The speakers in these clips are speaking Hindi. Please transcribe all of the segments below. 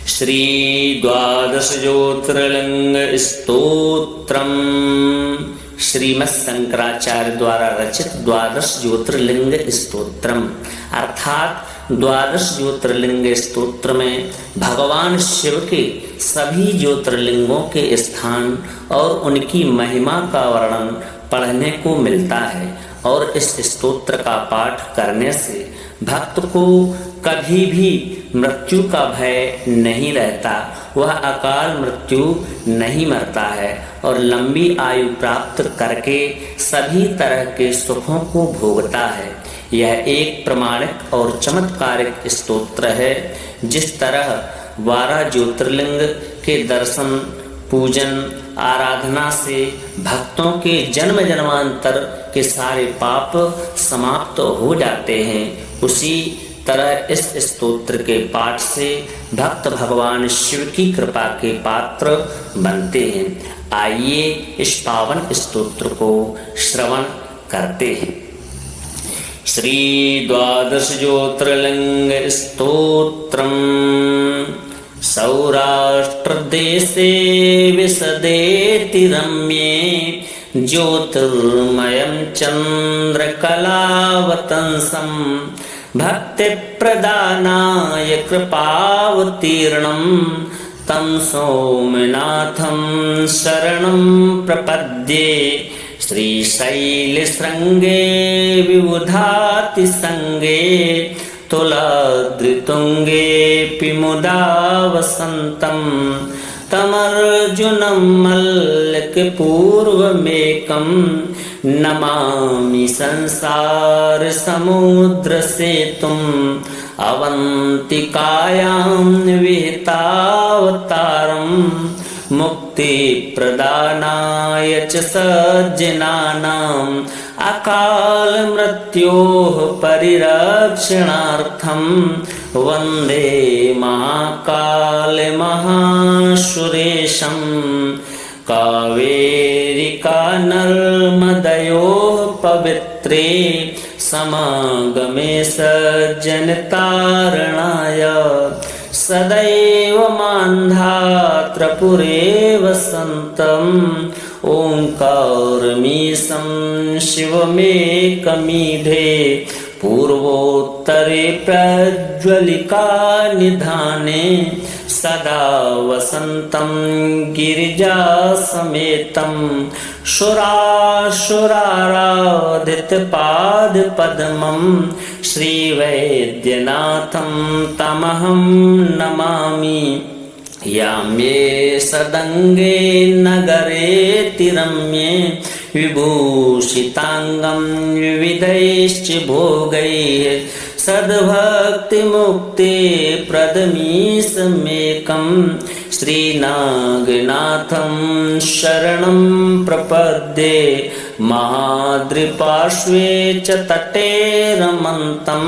श्री द्वादश ज्योतिर्लिंग स्तोत्रम श्रीमद् शंकराचार्य द्वारा रचित द्वादश ज्योतिर्लिंग स्तोत्रम अर्थात द्वादश ज्योतिर्लिंग स्तोत्र में भगवान शिव के सभी ज्योतिर्लिंगों के स्थान और उनकी महिमा का वर्णन पढ़ने को मिलता है और इस स्तोत्र का पाठ करने से भक्त को कभी भी मृत्यु का भय नहीं रहता। वह अकाल मृत्यु नहीं मरता है और लंबी आयु प्राप्त करके सभी तरह के सुखों को भोगता है। यह एक प्रमाणिक और चमत्कारिक स्तोत्र है। जिस तरह 12 ज्योतिर्लिंग के दर्शन पूजन आराधना से भक्तों के जन्म जन्मांतर के सारे पाप समाप्त हो जाते हैं, उसी तरह इस स्तोत्र के पाठ से भक्त भगवान शिव की कृपा के पात्र बनते हैं। आइए इस पावन स्तोत्र को श्रवण करते हैं। श्री द्वादश ज्योतिर्लिंग स्तोत्रम सौराष्ट्र देशे विशदेति रम्ये ज्योतिर्मयं चंद्रकलावतंसं भक्ति प्रदानाय कृपावतीर्णं तं सोमनाथं शरणं प्रपद्ये। श्रीशैलशृंगे विबुधाति संगे तुलाद्रितुंगे मुदा वसन्तं तमर्जुनं मल्लिकपूर्वमेकं नमामि संसार समुद्र सेतुं अवंतिकायां विहितावतारं मुक्ति प्रदानाय च सज्जनानां अकाल मृत्योः परिरक्षणार्थं वन्दे महाकाल महासुरेशं। कावेरिका नर्मदयोः पवित्रे समागमे सज्जनतारणाय सदैव मान्धात्रपुरे वसन्तं ओंकारमीशं शिवमेकमीढे पूर्वोत्तरे प्रज्वलिका निधाने सदा वसन्तं गिरिजासमेतं सुरासुराराधितपादपद्मं श्रीवैद्यनाथं तमहं नमामि। याम्ये सदंगे नगरेति रम्ये विभूषितांगं विविधैश्च भोगैः सद्भक्तिमुक्ति प्रदमीशमेकं श्रीनागनाथं शरणं प्रपद्ये। महाद्रिपार्श्वे च तटे रमन्तं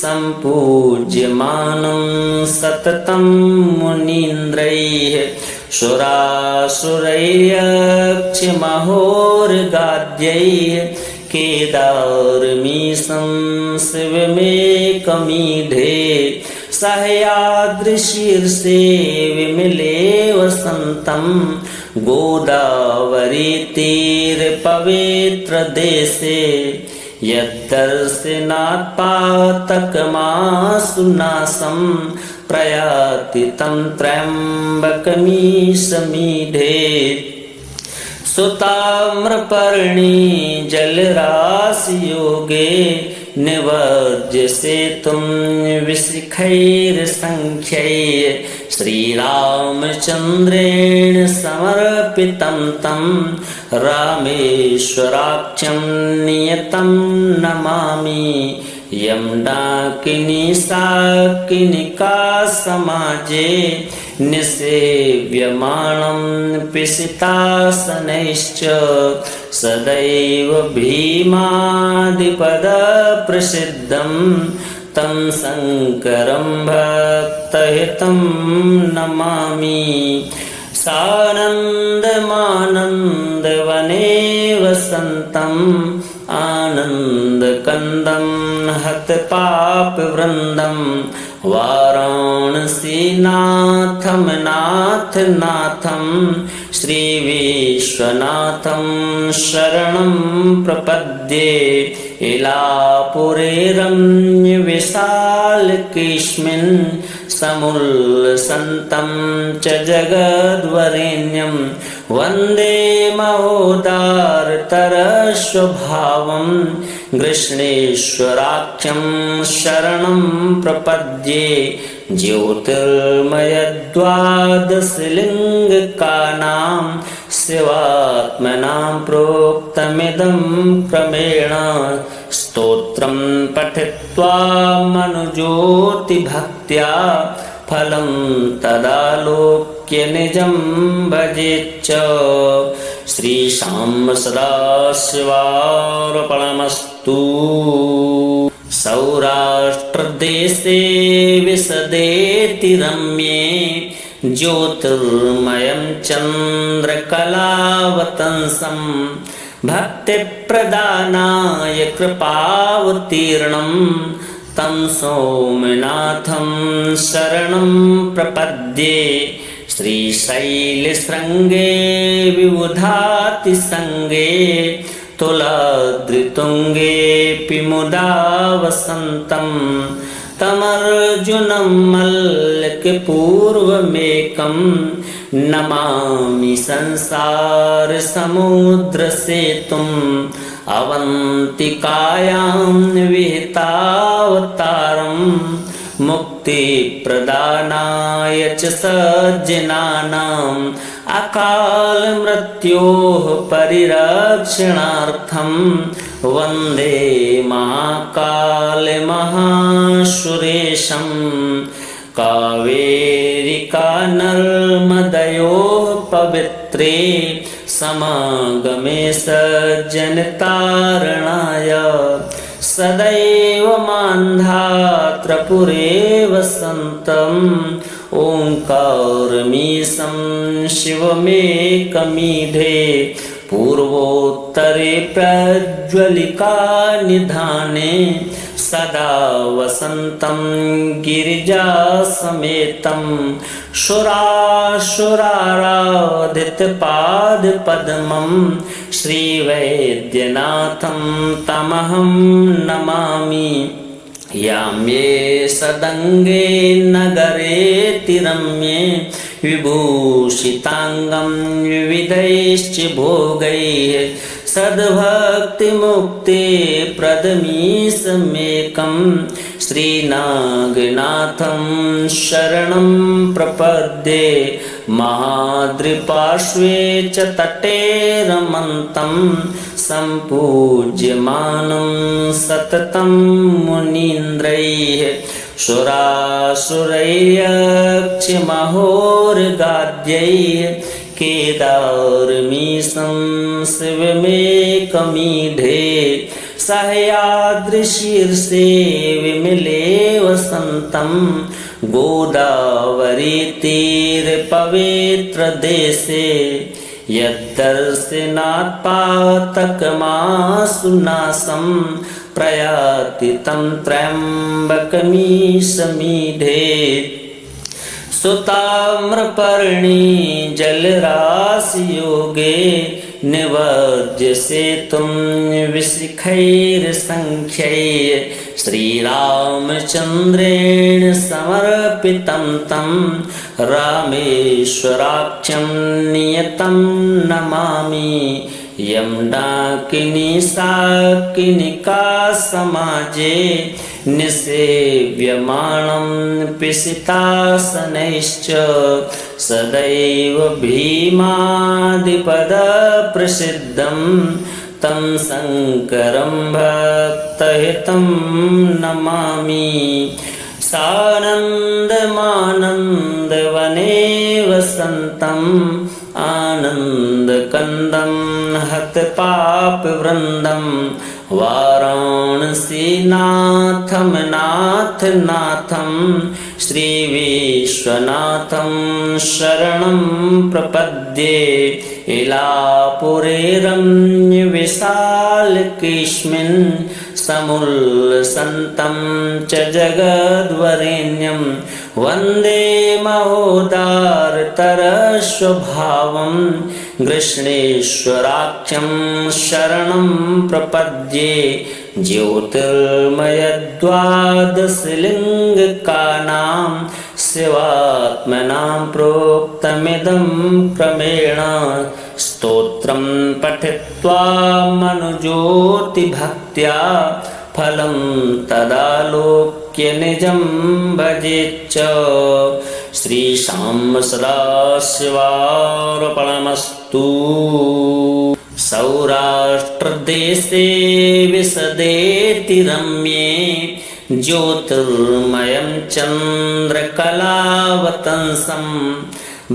सम्पूज्यमानं सततं मुनीन्द्रैः सुरासुरैर्यक्षमहोर्गाद्यैः केदारमीशं शिवमेकमीढे सह्याद्रिशीर्षे विमले वसन्तं गोदावरीतीरपवित्रदेशे यद्दर्शनात् पातकमासुनाशं प्रयाति तं त्र्यम्बकमीशमीढे। सुताम्रपर्णी जलराशियोगे निवर्ज्यसेतुं विशिखैर्संख्यैः श्रीरामचन्द्रेण समर्पितं तं रामेश्वराख्यं नियतं नमामि। यं डाकिनी साकिनिका समाजे निसेव्यमानं पिशितासनैश्च सदैव भीमादिपदप्रसिद्धं तं शङ्करं भक्तहितं नमामि। सानन्दमानन्दवने वसन्तं आनन्दकन्दं हतपापवृन्दं वाराणसीनाथं नाथनाथं श्रीविश्वनाथं शरणं प्रपद्ये इलापुरे रम्यविशालकेऽस्मिन् समुल्लसन्तं च जगद्वरेण्यं वन्दे महोदारतरस्वभावं कृष्णेश्वराख्यं शरणं प्रपद्ये ज्योतिर्मयद्वादशलिङ्गकानां शिवात्मनां प्रोक्तमिदं क्रमेण स्तोत्रं पठित्वा मनुज्योतिभक्त्या फलं तदालोक्य निजं भजेच्च। श्रीशां सदाशिवार्पणमस्तु। सौराष्ट्रदेशे विशदेति रम्ये ज्योतिर्मयं चन्द्रकलावतंसं भक्तिप्रदानाय कृपावतीर्णं तं सोमनाथं शरणं प्रपद्ये। श्रीशैलशृङ्गे विबुधातिसङ्गे तुलाद्रितुङ्गेऽपि मुदा वसन्तं तमर्जुनं मल्लिकपूर्वमेकं नमामि संसारसमुद्रसेतुम् अवन्तिकायां विहितावतारं मुक्तिप्रदानाय च सज्जनानाम् अकालमृत्योः परिरक्षणार्थं वन्दे महाकालमहासुरेशं। कावेरिका नर्मदयोः पवित्रे समागमे सज्जनतारणाय सदैव मान्धात्रपुरे वसन्तम् ओङ्कारमीशं शिवमेकमीढे पूर्वोत्तरे प्रज्वलिका निधाने सदा वसन्तं गिरिजासमेतं सुरासुराराधितपादपद्मं श्रीवैद्यनाथं तमहं नमामि। याम्ये सदङ्गे नगरेति रम्ये विभूषिताङ्गं विविधैश्च भोगैः सद्भक्तिमुक्ते प्रदमीशमेकं श्रीनागनाथं शरणं प्रपद्ये। महाद्रिपार्श्वे च तटे रमन्तं सम्पूज्यमानं सततं मुनीन्द्रैः सुरासुरैर्यक्षमहोर्गाद्यैः केदारमीशं शिवमेकमीढे सह्याद्रिशीर्षे विमले वसन्तं गोदावरीतीरपवित्रदेशे यद्दर्शनात् पातकमासुनाशं प्रयाति तं त्र्यम्बकमीशमीढे। सुताम्रपर्णी जलराशियोगे निवर्ज्यसेतुं विशिखैर्सङ्ख्यैः श्रीरामचन्द्रेण समर्पितं तं रामेश्वराख्यं नियतं नमामि। यं डाकिनी साकिनिका समाजे निसेव्यमानं पिशितासनैश्च सदैव भीमादिपदप्रसिद्धं तं शङ्करं भक्तहितं नमामि। सानन्दमानन्दवने वसन्तम् आनन्दकन्दं हतपापवृन्दं वाराणसीनाथं नाथ नाथं श्रीविश्वनाथं शरणं प्रपद्ये इलापुरे रम्यविशालकेऽस्मिन् समुल्लसन्तं च जगद्वरेण्यं वन्दे महोदारतरस्वभावं कृष्णेश्वराख्यं शरणं प्रपद्ये ज्योतिर्मयद्वादशलिङ्गकानां शिवात्मनां प्रोक्तमिदं क्रमेण स्तोत्रं पठित्वा मनुज्योतिभक्त्या फलं तदालोक्य निजं भजेच्च। श्रीशां सदाशिवार्पणमस्तु। सौराष्ट्रदेशे विशदेति रम्ये ज्योतिर्मयं चन्द्रकलावतंसं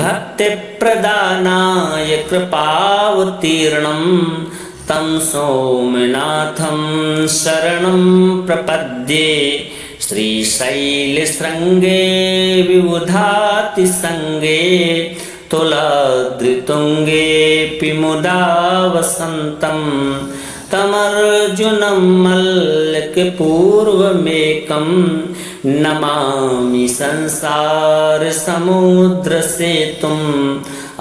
भक्तिप्रदानाय कृपावतीर्णं तं सोमनाथं शरणं प्रपद्ये। श्रीशैलशृङ्गे विबुधातिसङ्गे तुलाद्रितुङ्गेऽपि मुदा वसन्तं तमर्जुनं मल्लिकपूर्वमेकं नमामि संसारसमुद्रसेतुम्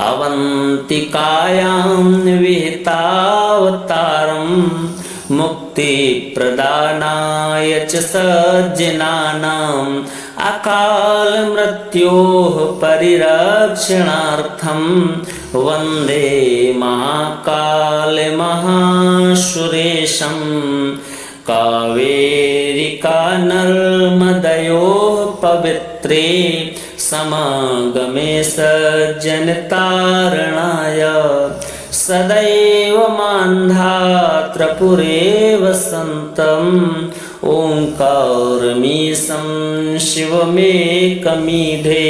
अवन्तिकायां विहितावतारं मुक्तिप्रदानाय च सज्जनानाम् अकालमृत्योः परिरक्षणार्थं वन्दे महाकालमहासुरेशं। कावेरिका नर्मदयोः पवित्रे समागमे सज्जनतारणाय सदैव मान्धातृपुरे वसन्तम् ओंकारमीशं शिवमेकमीढे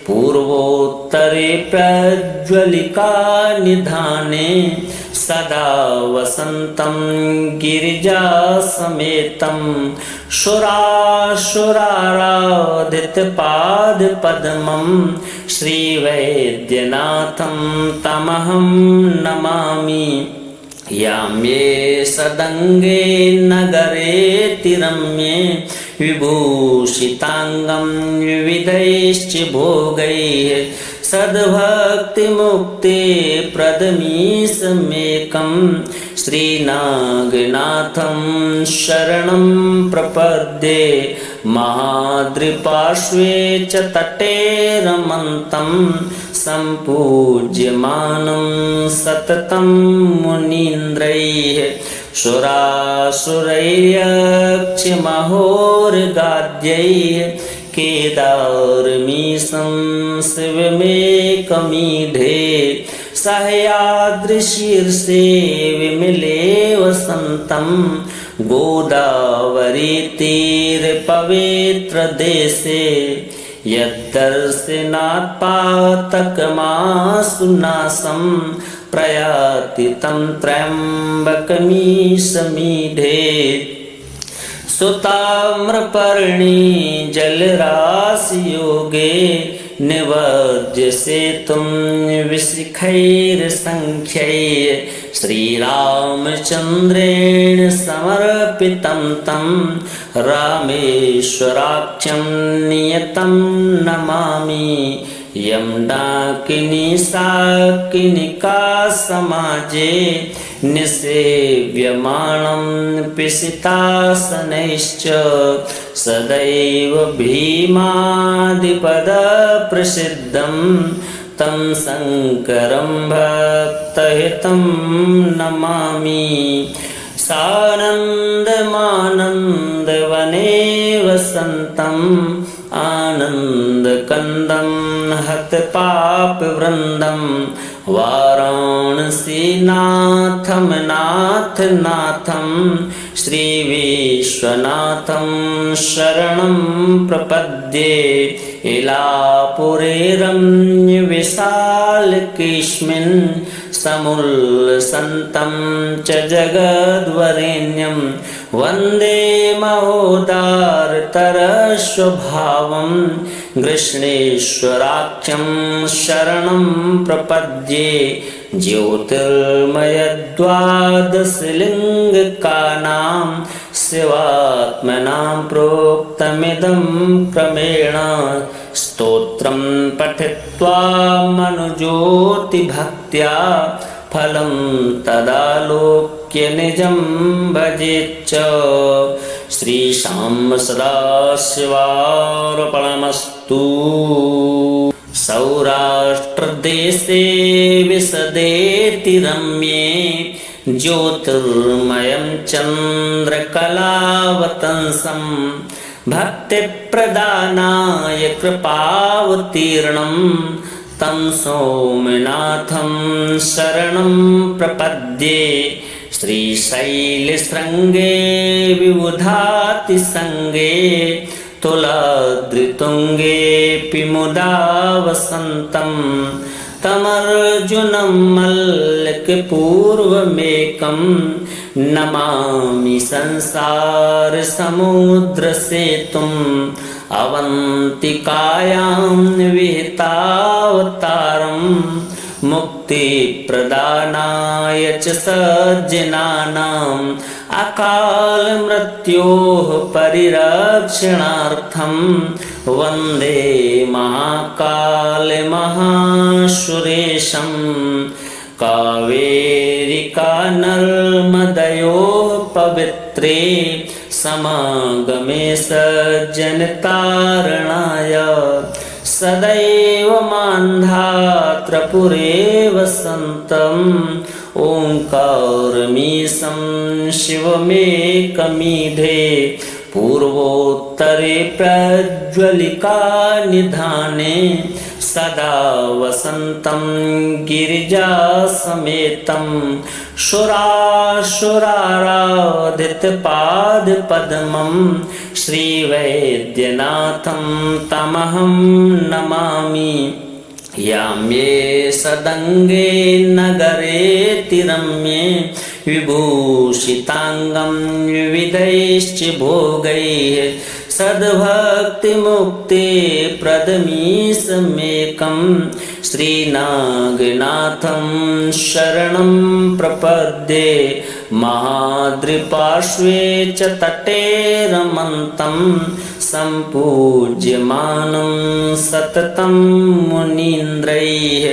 पूर्वोत्तरे प्रज्वलिका निधाने सदा वसन्तं गिरिजासमेतं सुरासुराराधितपादपद्मं श्रीवैद्यनाथं तमहं नमामि। याम्ये सदङ्गे नगरेति रम्ये विभूषिताङ्गं विविधैश्च भोगैः सद्भक्तिमुक्ते प्रदमीशमेकं श्रीनागनाथं शरणं प्रपद्ये। महाद्रिपार्श्वे च तटे रमन्तं सम्पूज्यमानं सततं मुनीन्द्रैः सुरासुरैर्यक्षमहोर्गाद्यैः केदारमीशं शिवमेकमीढे सह्याद्रिशीर्षे विमले वसन्तं गोदावरीतीरपवित्रदेशे यद्दर्शनात् पातकमासुनाशं प्रयाति तं त्र्यम्बकमीशमीढे। सुताम्रपर्णी जलराशियोगे निवर्ज्यसेतुं विशिखैर्सङ्ख्यैः श्रीरामचन्द्रेण समर्पितं तं रामेश्वराख्यं नियतं नमामि। यं डाकिनी साकिनिका समाजे निसेव्यमानं पिशितासनैश्च सदैव भीमादिपदप्रसिद्धं तं शङ्करं भक्तहितं नमामि। सानन्दमानन्दवने वसन्तं आनन्दकन्दं हतपापवृन्दं वाराणसीनाथं नाथ नाथं श्रीविश्वनाथं शरणं प्रपद्ये। इलापुरे रम्यविशालकेऽस्मिन् समुल्लसन्तं च जगद्वरेण्यं वन्दे महोदारतरस्वभावं कृष्णेश्वराख्यं शरणं प्रपद्ये ज्योतिर्मयद्वादशलिङ्गकानां शिवात्मनां प्रोक्तमिदं क्रमेण स्तोत्रं पठित्वा मनुज्योतिभक्त्या फलं तदालोक्य निजं भजेच्च। श्रीशां सदाशिवार्पणमस्तु। सौराष्ट्रदेशे विशदेति रम्ये ज्योतिर्मयं चन्द्रकलावतंसं भक्तिप्रदानाय कृपावतीर्णं तं सोमनाथं शरणं प्रपद्ये। श्रीशैलशृङ्गे विबुधातिसङ्गे तुलाद्रितुङ्गेऽपि मुदा वसन्तं तमर्जुनं मल्लिकपूर्वमेकं नमामि संसारसमुद्रसेतुम् अवन्तिकायां विहितावतारं मुक्तिप्रदानाय च सज्जनानाम् अकालमृत्योः परिरक्षणार्थं वन्दे महाकालमहासुरेशं। कावेरिका नर्मदयोः पवित्रे समागमे सज्जनतारणाय सदैव मान्धातृपुरे वसन्तम् ओंकारमीशं शिवमेकमीढे पूर्वोत्तरे प्रज्वलिका निधाने सदा वसन्तं गिरिजासमेतं सुरासुराराधितपादपद्मं श्रीवैद्यनाथं तमहं नमामि। याम्ये सदङ्गे नगरेति रम्ये विभूषिताङ्गं विविधैश्च भोगैः सद्भक्तिमुक्तिप्रदमीशमेकं श्रीनागनाथं शरणं प्रपद्ये। महाद्रिपार्श्वे च तटे रमन्तं सम्पूज्यमानं सततं मुनीन्द्रैः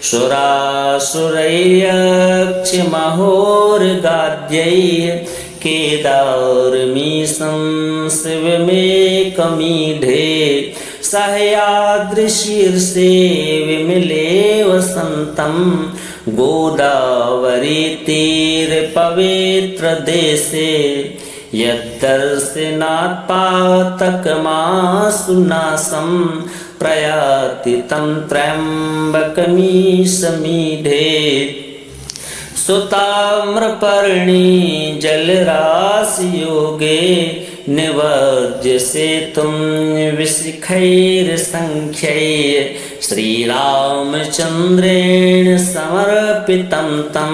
सुरासुरैर्यक्षमहोर्गाद्यैः केदारमीशं शिवमेकमीढे सह्याद्रिशीर्षे विमले वसन्तं गोदावरीतीरपवित्रदेशे यद्दर्शनात्पातकमासुनाशं प्रयाति तं त्र्यम्बकमीशमीढे। सुताम्रपर्णी जलराशियोगे निवर्ज्यसेतुं विशिखैर्सङ्ख्यैः श्रीरामचन्द्रेण समर्पितं तं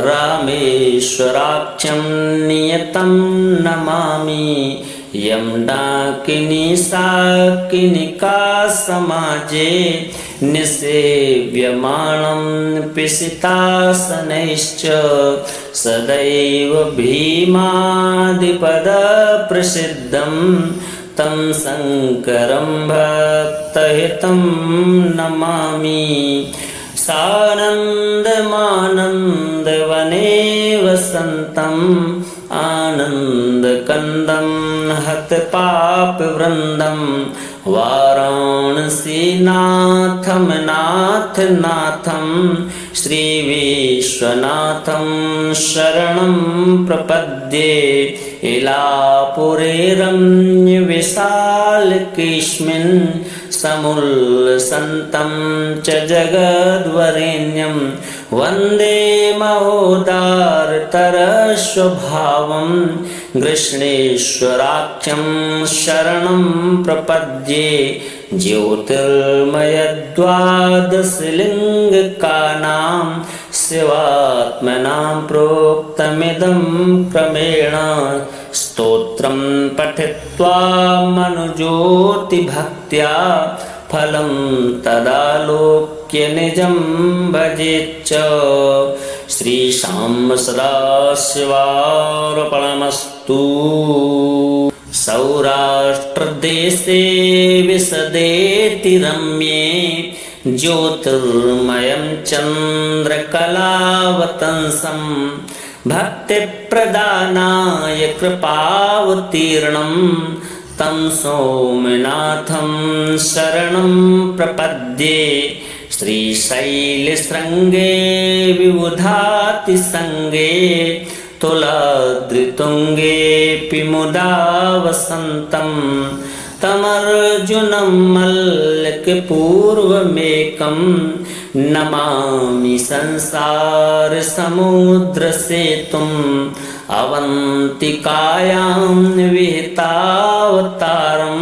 रामेश्वराख्यं नियतं नमामि। यं डाकिनी शाकिनिका समाजे निसेव्यमानं पिशितासनैश्च सदैव भीमादिपदप्रसिद्धं तं शङ्करं भक्तहितं नमामि। सानन्दमानन्दवने वसन्तम् आनन्दकन्दं हतपापवृन्दं वाराणसीनाथं नाथनाथं श्रीविश्वनाथं शरणं प्रपद्ये। इलापुरे रम्यविशालकेऽस्मिन् समुल्लसन्तं च जगद्वरेण्यं वन्दे महोदारतरस्वभावं कृष्णेश्वराख्यं शरणं प्रपद्ये। ज्योतिर्मयद्वादशलिङ्गकानां शिवात्मनां प्रोक्तमिदं क्रमेण स्तोत्रं पठित्वा मनुज्योतिभक्त्या फलं तदालोक्य निजं भजेच्च। श्रीशां सदाशिवार्पणमस्तु। सौराष्ट्रदेशे विशदेति रम्ये ज्योतिर्मयं चन्द्रकलावतंसं भक्तिप्रदानाय कृपावतीर्णं तं सोमनाथं शरणं प्रपद्ये। श्रीशैलशृङ्गे विबुधातिसङ्गे तुलाद्रितुङ्गेऽपि मुदा वसन्तं तमर्जुनं मल्लिकपूर्वमेकं नमामि संसारसमुद्रसेतुम् अवन्तिकायां विहितावतारं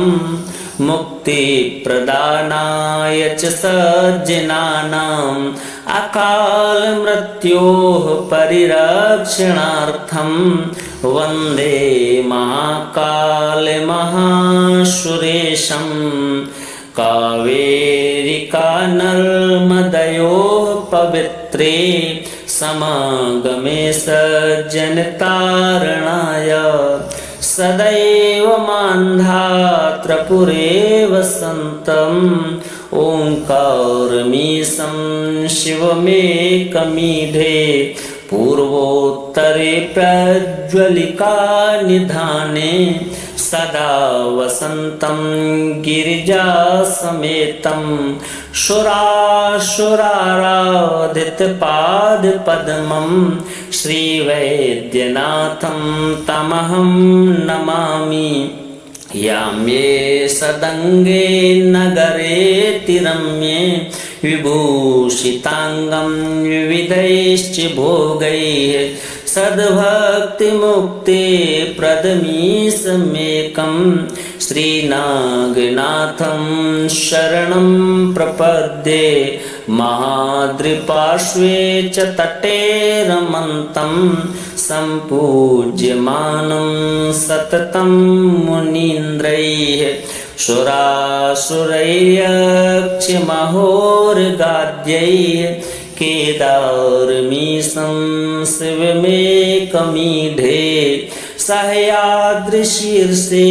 मुक्तिप्रदानाय च सज्जनानाम् अकालमृत्योः परिरक्षणार्थं वन्दे महाकालमहासुरेशं। कावेरिका नर्मदयोः पवित्रे समागमे सज्जनतारणाय सदैव मान्धात्रपुरे वसन्तम् ओंकारमीशं शिवमेकमीढे पूर्वोत्तरे प्रज्वलिका निधाने सदा वसन्तं गिरिजासमेतं सुरासुराराधितपादपद्मं श्रीवैद्यनाथं तमहं नमामि। याम्ये सदङ्गे नगरेति रम्ये विभूषिताङ्गं विविधैश्च भोगैः सद्भक्तिमुक्ते प्रदमीशमेकं श्रीनागनाथं शरणं प्रपद्ये। महाद्रिपार्श्वे च तटे रमन्तं सम्पूज्यमानं सततं मुनीन्द्रैः सुरासुरैर्यक्षमहोर्गाद्यैः केदारमीशं शिवमेकमीढे सह्याद्रिशीर्षे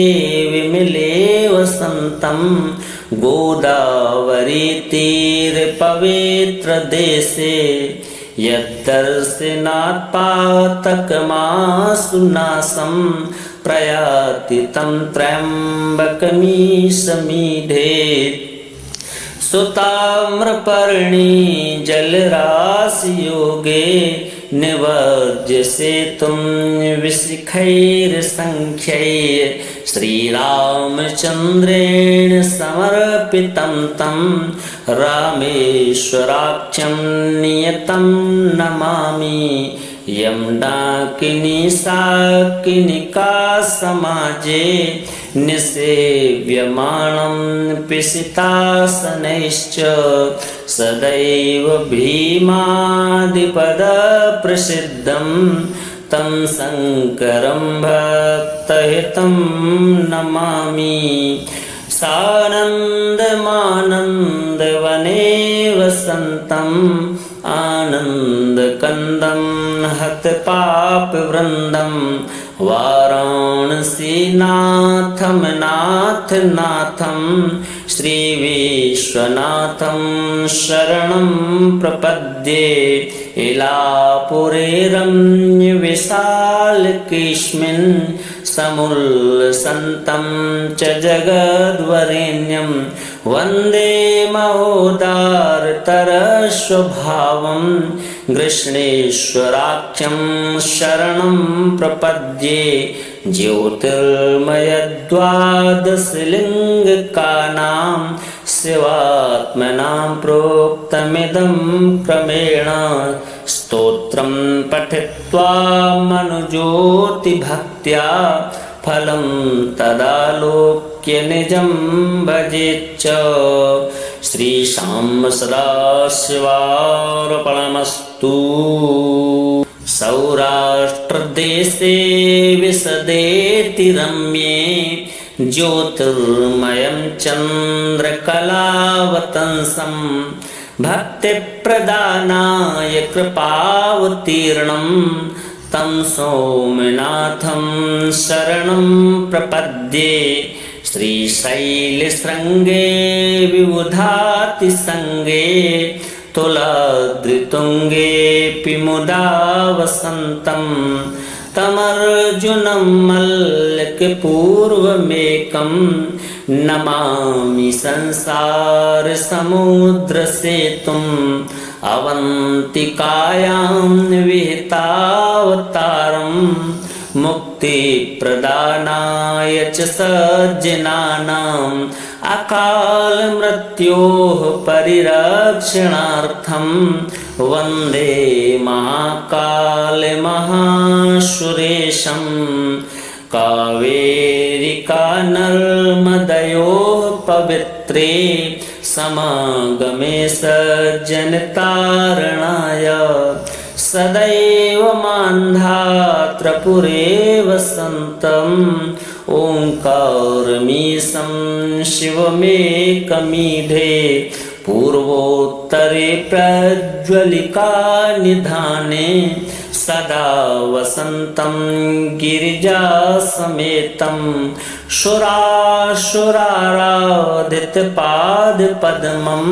विमले वसन्तं गोदावरीतीरपवित्रदेशे यद्दर्शनात् पातकमासुनाशं प्रयाति तं त्र्यम्बकमीशमीढे। सुताम्रपर्णी जलराशियोगे निवर्ज्यसेतुं विशिखैर्सङ्ख्यैः श्रीरामचन्द्रेण समर्पितं तं रामेश्वराख्यं नियतं नमामि। यं डाकिनी साकिनिका समाजे निसेव्यमानं पिशितासनैश्च सदैव भीमादिपदप्रसिद्धं तं शङ्करं भक्तहितं नमामि। सानन्दमानन्दवने वसन्तम् आनन्दकन्दं हतपापवृन्दं वाराणसीनाथं नाथनाथं श्रीविश्वनाथं शरणं प्रपद्ये। इलापुरे रम्यविशालकेऽस्मिन् समुल्लसन्तं च जगद्वरेण्यं वन्दे महोदारतरस्वभावं कृष्णेश्वराख्यं शरणं प्रपद्ये। ज्योतिर्मयद्वादशलिङ्गकानां शिवात्मनां प्रोक्तमिदं क्रमेण स्तोत्रं पठित्वा मनुज्योतिभक्त्या फलं तदालोक्य निजं भजेच्च। श्रीशां सदाशिवार्पणमस्तु। सौराष्ट्रदेशे विशदेति रम्ये ज्योतिर्मयं चन्द्रकलावतंसं भक्तिप्रदानाय कृपावतीर्णं तं सोमनाथं शरणं प्रपद्ये। श्रीशैलशृङ्गे विबुधातिसङ्गे तुलाद्रितुङ्गेऽपि मुदा वसन्तं तमर्जुनं मल्लिकपूर्वमेकं नमामि संसारसमुद्रसेतुम् अवन्तिकायां विहितावतारं मुक्तिप्रदानाय च सज्जनानाम् अकालमृत्योः परिरक्षणार्थं वन्दे महाकालमहासुरेशं। कावेरिका नर्मदयोः पवित्रे समागमे सज्जनतारणाय सदैव मान्धातृपुरे वसन्तम् ओंकारमीशं शिवमेकमीढे पूर्वोत्तरे प्रज्वलिका निधाने सदा वसन्तं गिरिजासमेतं सुरासुराराधितपादपद्मं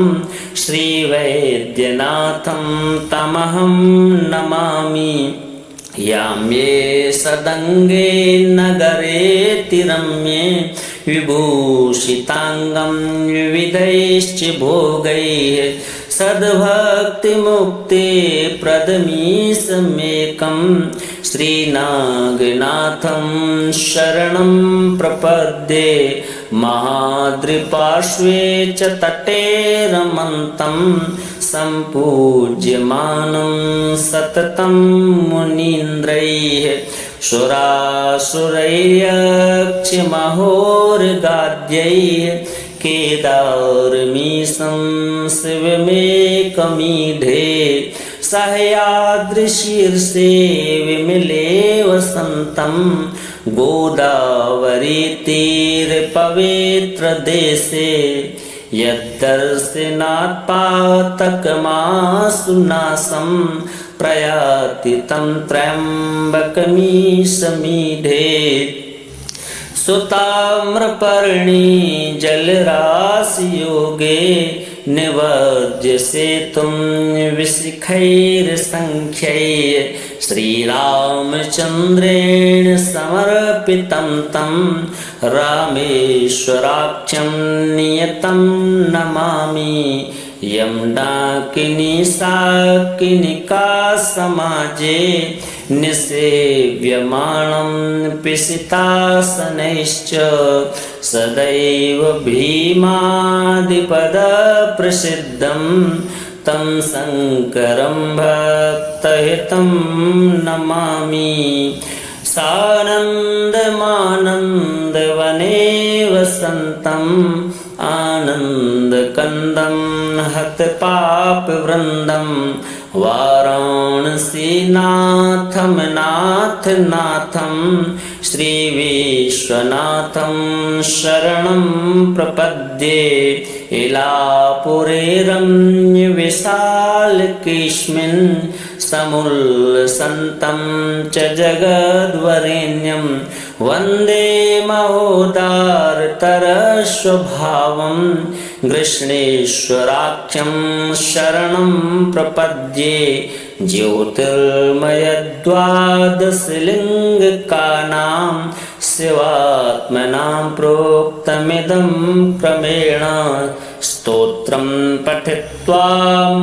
श्रीवैद्यनाथं तमहं नमामि। याम्ये सदङ्गे नगरेति रम्ये विभूषिताङ्गं विविधैश्च भोगैः सद्भक्तिमुक्ते प्रदमीशमेकं श्रीनागनाथं शरणं प्रपद्ये। महाद्रिपार्श्वे च तटे रमन्तं सम्पूज्यमानं सततं मुनीन्द्रैः सुरासुरैर्यक्षमहोर्गाद्यैः केदारमीशं शिवमेकमीढे सह्याद्रिशीर्षे विमले वसन्तं गोदावरीतीरपवित्रदेशे यद्दर्शनात् पातकमासुनाशं प्रयाति तं त्र्यम्बकमीशमीढे। सुताम्रपर्णी जलराशियोगे निवर्ज्यसेतुं विशिखैर्सङ्ख्यैः श्रीरामचन्द्रेण समर्पितं तं रामेश्वराख्यं नियतं नमामि। यं डाकिनी साकिनिका समाजे निसेव्यमानं पिशितासनैश्च सदैव भीमादिपदप्रसिद्धं तं शङ्करं भक्तहितं नमामि। सानन्दमानन्दवने वसन्तम् आनन्दकन्दं हतपापवृन्दं वाराणसीनाथं नाथनाथं श्रीविश्वनाथं शरणं प्रपद्ये। इलापुरे रम्यविशालकेऽस्मिन् समुल्लसन्तं च जगद्वरेण्यं वन्दे महोदारतरस्वभावं कृष्णेश्वराख्यं शरणं प्रपद्ये। ज्योतिर्मयद्वादशलिङ्गकानां शिवात्मनां प्रोक्तमिदं क्रमेण स्तोत्रं पठित्वा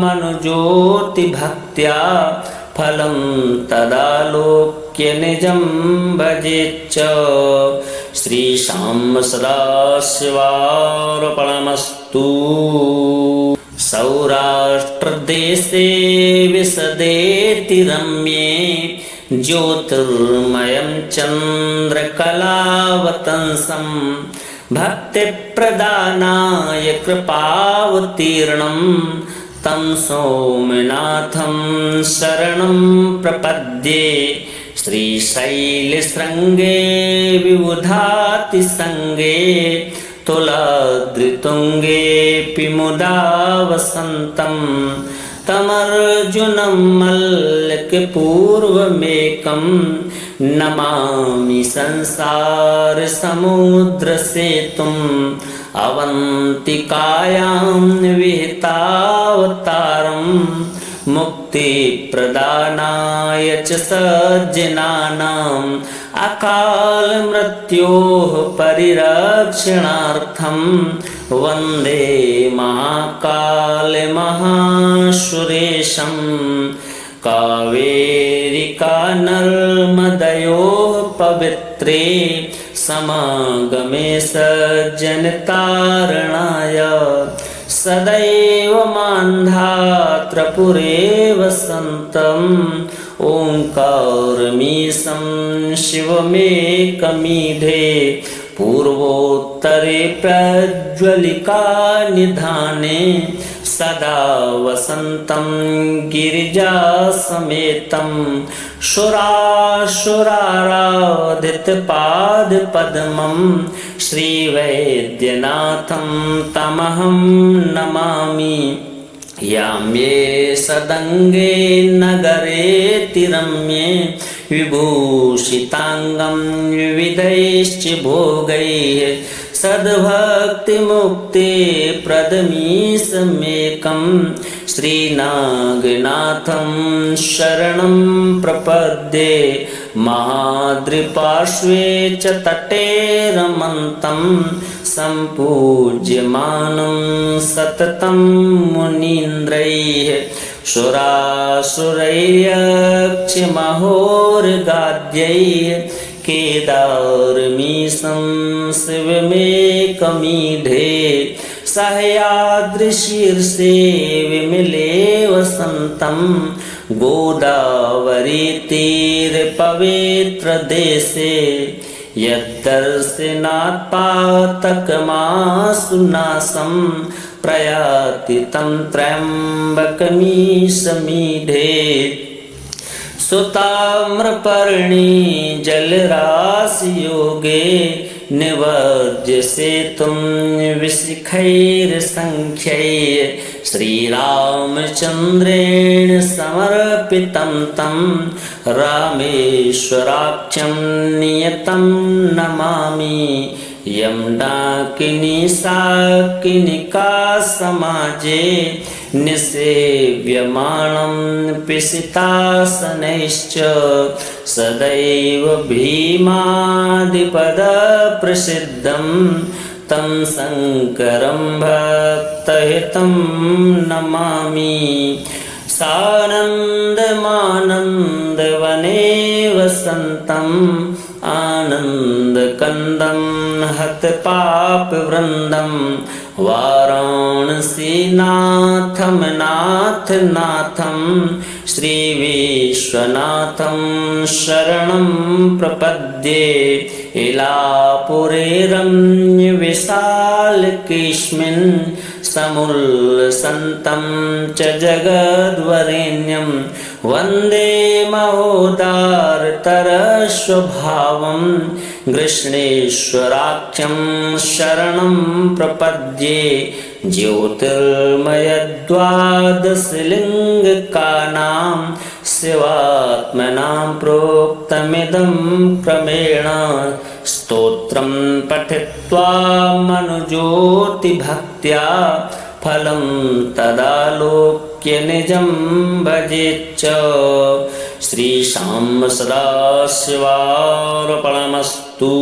मनुज्योतिभक्त्या फलं तदालोक्य निजं भजेच्च। श्रीशां सदाशिवार्पणमस्तु। सौराष्ट्रदेशे विशदेति रम्ये ज्योतिर्मयं चन्द्रकलावतंसं भक्तिप्रदानाय कृपावतीर्णं तं सोमनाथं शरणं प्रपद्ये। श्रीशैलशृङ्गे विबुधातिसङ्गे तुलाद्रितुङ्गेऽपि मुदा वसन्तं तमर्जुनं मल्लिकपूर्वमेकं नमामि संसारसमुद्रसेतुम् अवन्तिकायां विहितावतारं मुक्तिप्रदानाय च सज्जनानाम् अकालमृत्योः परिरक्षणार्थं वन्दे महाकालमहासुरेशं। कावेरिका नर्मदयोः पवित्रे समागमे सज्जनतारणाय सदैव मान्धातृपुरे वसन्तम् ओंकारमीशं शिवमेकमीढे पूर्वोत्तरे प्रज्वलिका निधाने सदा वसन्तं गिरिजासमेतं सुरासुराराधितपादपद्मं श्रीवैद्यनाथं तमहं नमामि। याम्ये सदङ्गे नगरेतिरम्ये विभूषिताङ्गं विविधैश्च भोगैः सद्भक्तिमुक्तिप्रदमीशमेकं श्रीनागनाथं शरणं प्रपद्ये। महाद्रिपार्श्वे च तटे रमन्तं सम्पूज्यमानं सततं मुनीन्द्रैः सुरासुरैर्यक्षमहोर्गाद्यैः केदारमीशं शिवमेकमीढे सह्याद्रिशीर्षे विमले वसन्तं गोदावरीतीरपवित्रदेशे यद्दर्शनात् पातकमासुनाशं प्रयाति तं त्र्यम्बकमीशमीढे। सुताम्रपर्णी जलराशियोगे निवर्ज्यसेतुं विशिखैर्सङ्ख्यैः श्रीरामचन्द्रेण समर्पितं तं रामेश्वराख्यं नियतं नमामि। यं डाकिनी शाकिनिका समाजे निसेव्यमानं पिशितासनैश्च सदैव भीमादिपदप्रसिद्धं तं शङ्करं भक्तहितं नमामि। सानन्दमानन्दवने वसन्तम् आनन्दकन्दं हतपापवृन्दं वाराणसीनाथं नाथनाथं श्रीविश्वनाथं शरणं प्रपद्ये। इलापुरे रम्यविशालकेऽस्मिन् समुल्लसन्तं च जगद्वरेण्यं वन्दे महोदारतरस्वभावं कृष्णेश्वराख्यं शरणं प्रपद्ये। ज्योतिर्मयद्वादशलिङ्गकानां शिवात्मनां प्रोक्तमिदं क्रमेण स्तोत्रं पठित्वा मनुज्योतिभक्त्या फलं तदालोक्य निजं भजेच्च। श्रीशां सदाशिवार्पणमस्तु।